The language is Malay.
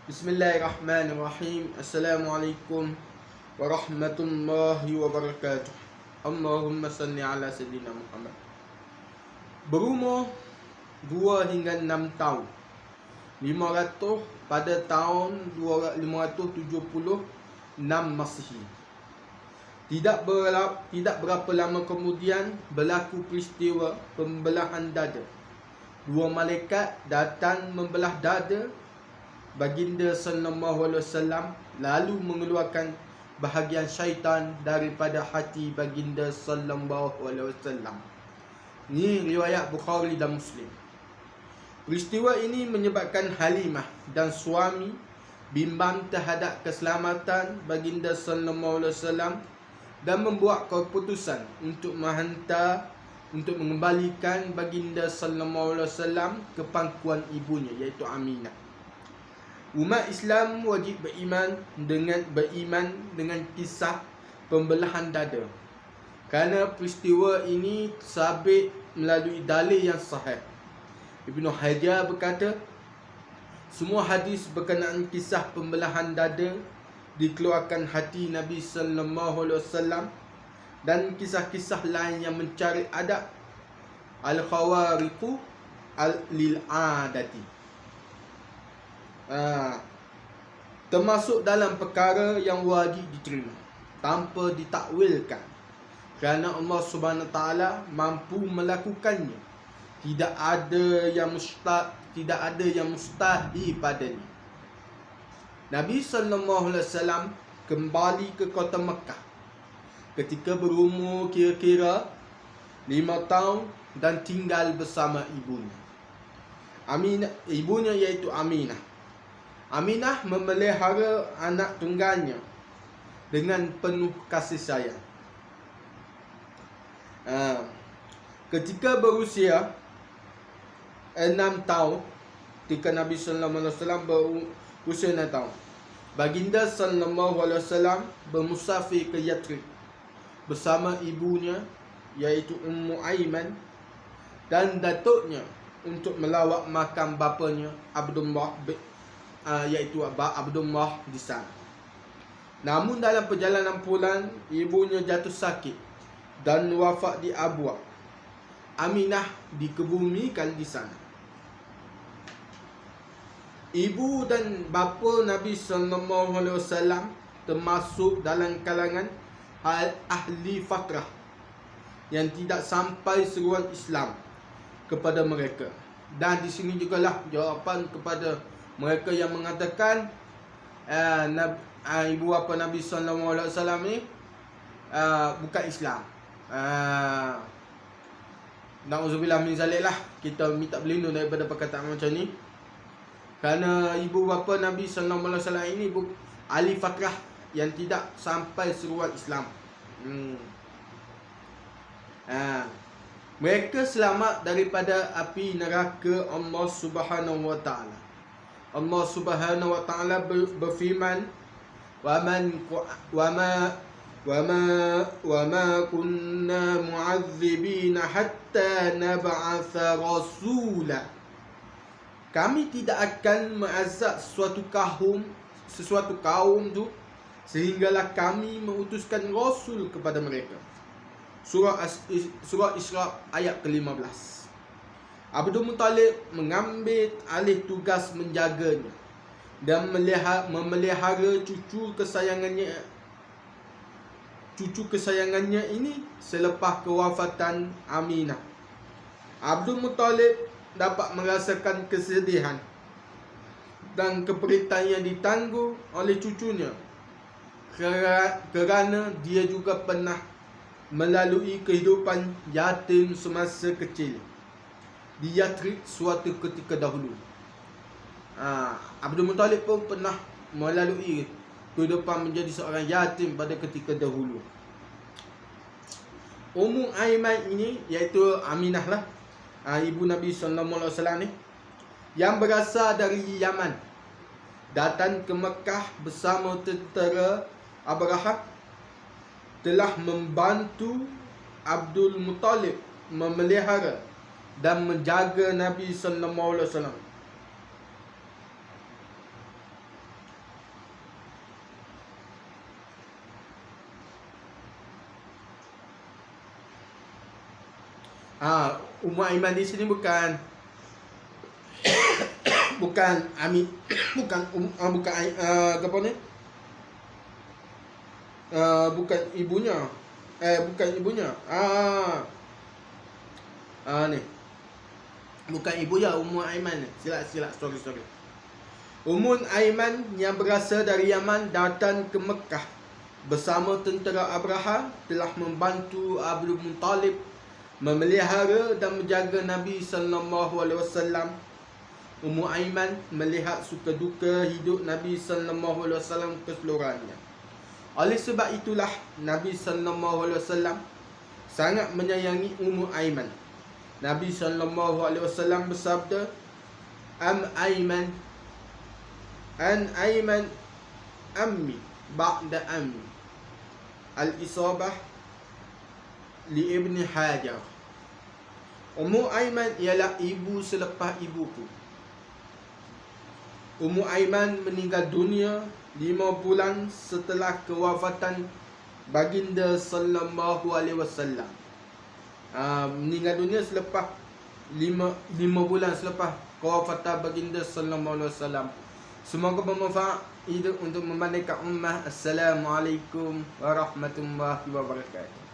Bismillahirrahmanirrahim. Assalamualaikum warahmatullahi wabarakatuh. Allahumma salli ala sayyidina Muhammad. Berumur 2 hingga 6 tahun, 500 pada tahun 576 Masihi. Tidak berapa lama kemudian berlaku peristiwa pembelahan dada. Dua malaikat datang membelah dada Baginda sallallahu alaihi wasallam, lalu mengeluarkan bahagian syaitan daripada hati baginda sallallahu alaihi wasallam. Ini riwayat Bukhari dan Muslim. Peristiwa ini menyebabkan Halimah dan suami bimbang terhadap keselamatan baginda sallallahu alaihi wasallam dan membuat keputusan untuk mengembalikan baginda sallallahu alaihi wasallam ke pangkuan ibunya, iaitu Aminah. Umat Islam wajib beriman dengan kisah pembelahan dada, kerana peristiwa ini sabit melalui dalil yang sahih. Ibnu Hajar berkata, semua hadis berkenaan kisah pembelahan dada dikeluarkan hati Nabi sallallahu alaihi wasallam, dan kisah-kisah lain yang mencari adab al-khawariqu lil-adati, termasuk dalam perkara yang wajib diterima tanpa ditakwilkan, kerana Allah Subhanahu taala mampu melakukannya. Tidak ada yang mustahil padanya. Nabi sallallahu alaihi wasallam kembali ke kota Mekah ketika berumur kira-kira 5 tahun dan tinggal bersama ibunya. Ibunya iaitu Aminah. Aminah memelihara anak tunggalnya dengan penuh kasih sayang. Ketika berusia 6 tahun, ketika Nabi sallallahu alaihi wasallam berusia 6 tahun, baginda sallallahu alaihi wasallam bermusafir ke Yathrib bersama ibunya iaitu Ummu Aiman dan datuknya untuk melawat makam bapanya Abdullah iaitu Abdullah di sana. Namun dalam perjalanan pulang, ibunya jatuh sakit dan wafat di Abwa. Aminah dikebumikan di sana. Ibu dan bapa Nabi sallallahu alaihi wasallam termasuk dalam kalangan ahli fatrah yang tidak sampai seruan Islam kepada mereka. Dan di sini jugalah jawapan kepada mereka yang mengatakan ibu bapa Nabi sallallahu alaihi wasallam ni bukan Islam. Na'udzubillah min zalik lah. Kita minta berlindung daripada perkataan macam ni, kerana ibu bapa Nabi sallallahu alaihi wasallam ini ahli fatrah yang tidak sampai seruan Islam. Mereka selamat daripada api neraka Allah Subhanahu wa taala. Allah Subhanahu wa taala berfirman, wa ma kunna mu'adzibina hatta nab'atha rasula. Kami tidak akan mengazab sesuatu kaum tu sehinggalah kami mengutuskan rasul kepada mereka. Surah Isra ayat ke-15. Abdul Muttalib mengambil alih tugas menjaganya dan memelihara cucu kesayangannya ini selepas kewafatan Aminah. Abdul Muttalib dapat merasakan kesedihan dan keperitan yang ditanggung oleh cucunya, kerana dia juga pernah melalui kehidupan yatim semasa kecil di Yathrib suatu ketika dahulu. Abdul Muttalib pun pernah melalui kehidupan menjadi seorang yatim pada ketika dahulu. Ummu Aiman ini iaitu Aminah lah, ibu Nabi sallallahu alaihi wasallam ni, yang berasal dari Yaman, datang ke Mekah bersama tentera Abrahah, telah membantu Abdul Muttalib memelihara dan menjaga Nabi sallallahu alaihi wasallam. Ummu Aiman di sini bukan Ami, bukan apa ni? Bukan ibunya. Bukan ibunya. Ni. Bukan ibunya Ummu Aiman. Silap, sorry. Ummu Aiman yang berasal dari Yaman datang ke Mekah bersama tentera Abraha, telah membantu Abdul Muttalib memelihara dan menjaga Nabi sallallahu alaihi wasallam. Ummu Aiman melihat suka duka hidup Nabi sallallahu alaihi wasallam keseluruhannya. Oleh sebab itulah Nabi sallallahu alaihi wasallam sangat menyayangi Ummu Aiman. Nabi sallallahu alaihi wasallam bersabda, An Aiman ammi ba'da ammi. Al-Isabah li Ibn Hajar. Ummu Aiman ialah ibu selepas ibuku. Ummu Aiman meninggal dunia 5 bulan setelah kewafatan baginda sallallahu alaihi wasallam. Meninggal dunia selepas 5 bulan selepas kewafatan baginda sallallahu alaihi wasallam. Semoga bermanfaat untuk memandaikan ummah. Assalamualaikum warahmatullahi wabarakatuh.